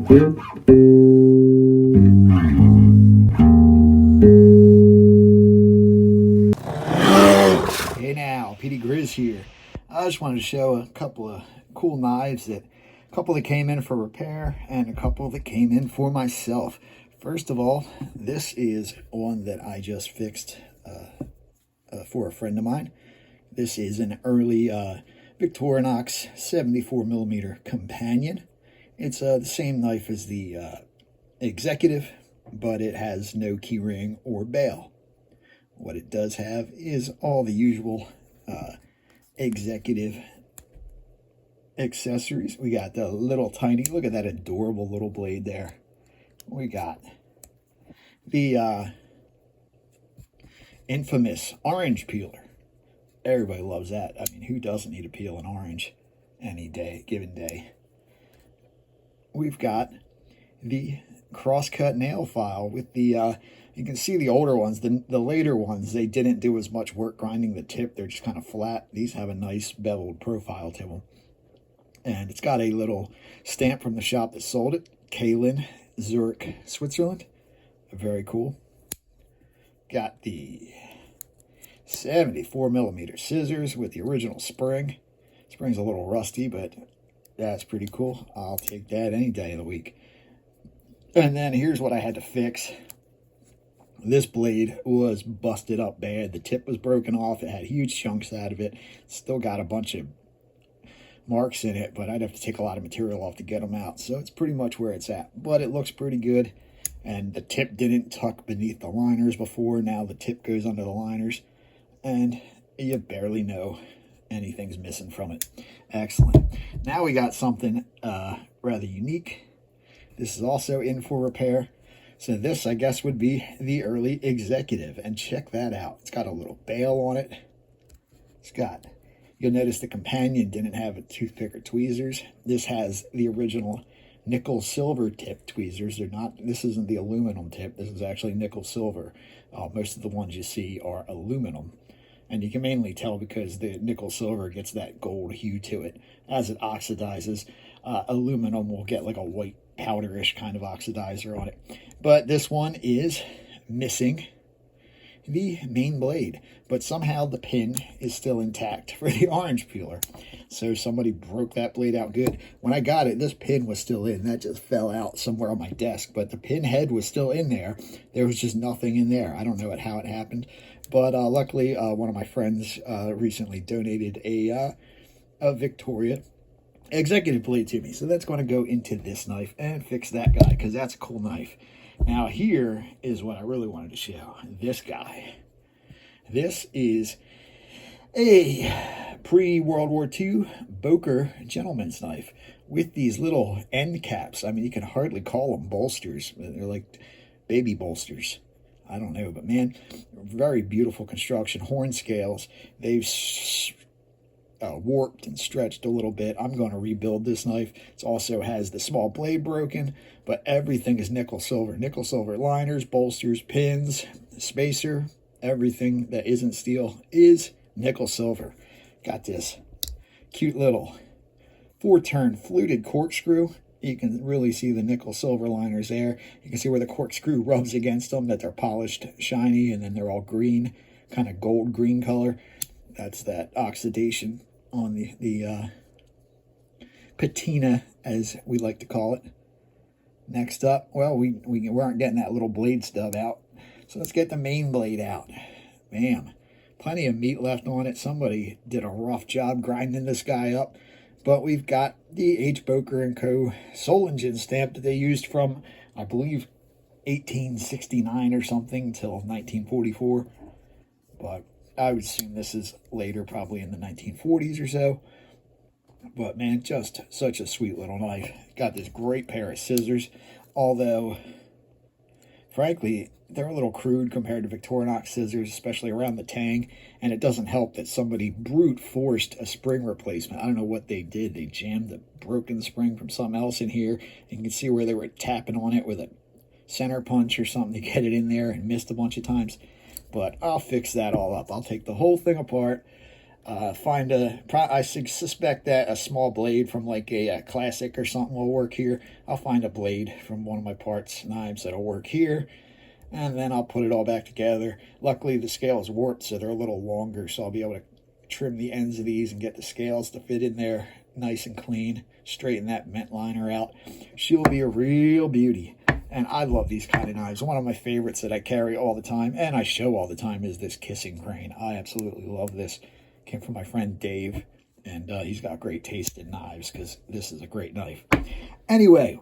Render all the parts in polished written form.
Hey now, Petey Grizz here. I just wanted to show a couple of cool knives a couple that came in for repair and a couple that came in for myself. First of all, this is one that I just fixed for a friend of mine. This is an early Victorinox 74mm companion. It's the same knife as the Executive, but it has no keyring or bail. What it does have is all the usual Executive accessories. We got the little tiny, look at that adorable little blade there. We got the infamous orange peeler. Everybody loves that. I mean, who doesn't need to peel an orange any day, given day? We've got the crosscut nail file with the you can see the older ones, the later ones, they didn't do as much work grinding the tip. They're just kind of flat. These have a nice beveled profile to them. And it's got a little stamp from the shop that sold it. Kalin, Zurich, Switzerland. Very cool. Got the 74mm scissors with the original spring. Spring's a little rusty, but that's pretty cool. I'll take that any day of the week. And then here's what I had to fix. This blade was busted up bad. The tip was broken off. It had huge chunks out of it. Still got a bunch of marks in it, but I'd have to take a lot of material off to get them out. So it's pretty much where it's at. But it looks pretty good. And the tip didn't tuck beneath the liners before. Now the tip goes under the liners. And you barely know anything's missing from it. Excellent. Now we got something rather unique. This is also in for repair. So this, I guess, would be the early Executive. And check that out. It's got a little bail on it. It's got, you'll notice the companion didn't have a toothpick or tweezers. This has the original nickel silver tip tweezers. They're not, this isn't the aluminum tip. This is actually nickel silver. Most of the ones you see are aluminum. And you can mainly tell because the nickel silver gets that gold hue to it. As it oxidizes, aluminum will get like a white powderish kind of oxidizer on it. But this one is missing the main blade, but somehow the pin is still intact for the orange peeler. So somebody broke that blade out good. When I got it, this pin was still in. That just fell out somewhere on my desk, but the pin head was still in there. There was just nothing in there. I don't know how it happened, but luckily one of my friends recently donated a Victoria Executive blade to me. So that's going to go into this knife and fix that guy because that's a cool knife. Now here is what I really wanted to show. This guy. This is a pre-World War II Boker gentleman's knife with these little end caps. I mean, you can hardly call them bolsters. They're like baby bolsters. I don't know, but man, very beautiful construction. Horn scales. They've warped and stretched a little bit. I'm going to rebuild this knife. It also has the small blade broken, but everything is nickel silver. Nickel silver liners, bolsters, pins, spacer, everything that isn't steel is nickel silver. Got this cute little 4-turn fluted corkscrew. You can really see the nickel silver liners there. You can see where the corkscrew rubs against them, that they're polished, shiny, and then they're all green, kind of gold green color. That's that oxidation on the patina, as we like to call it. Next up, well, we aren't getting that little blade stub out. So let's get the main blade out. Bam. Plenty of meat left on it. Somebody did a rough job grinding this guy up. But we've got the H. Boker & Co. Solingen stamp that they used from, I believe, 1869 or something till 1944. But I would assume this is later, probably in the 1940s or so. But man, just such a sweet little knife. Got this great pair of scissors, although, frankly, they're a little crude compared to Victorinox scissors, especially around the tang. And it doesn't help that somebody brute forced a spring replacement. I don't know what they did. They jammed a broken spring from something else in here. You can see where they were tapping on it with a center punch or something to get it in there and missed a bunch of times. But I'll fix that all up. I'll take the whole thing apart, I suspect that a small blade from like a classic or something will work here. I'll find a blade from one of my parts knives that'll work here, and then I'll put it all back together. Luckily the scale is warped, so they're a little longer, so I'll be able to trim the ends of these and get the scales to fit in there nice and clean. Straighten that mint liner out. She'll be a real beauty. And I love these kind of knives. One of my favorites that I carry all the time and I show all the time is this kissing crane. I absolutely love this. Came from my friend Dave, and he's got great taste in knives because this is a great knife. Anyway,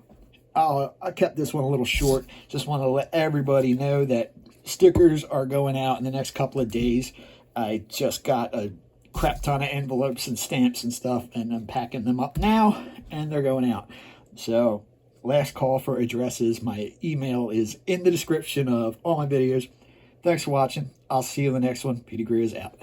I kept this one a little short. Just want to let everybody know that stickers are going out in the next couple of days. I just got a crap ton of envelopes and stamps and stuff, and I'm packing them up now, and they're going out. So, last call for addresses. My email is in the description of all my videos. Thanks for watching. I'll see you in the next one. Peter Grizz out.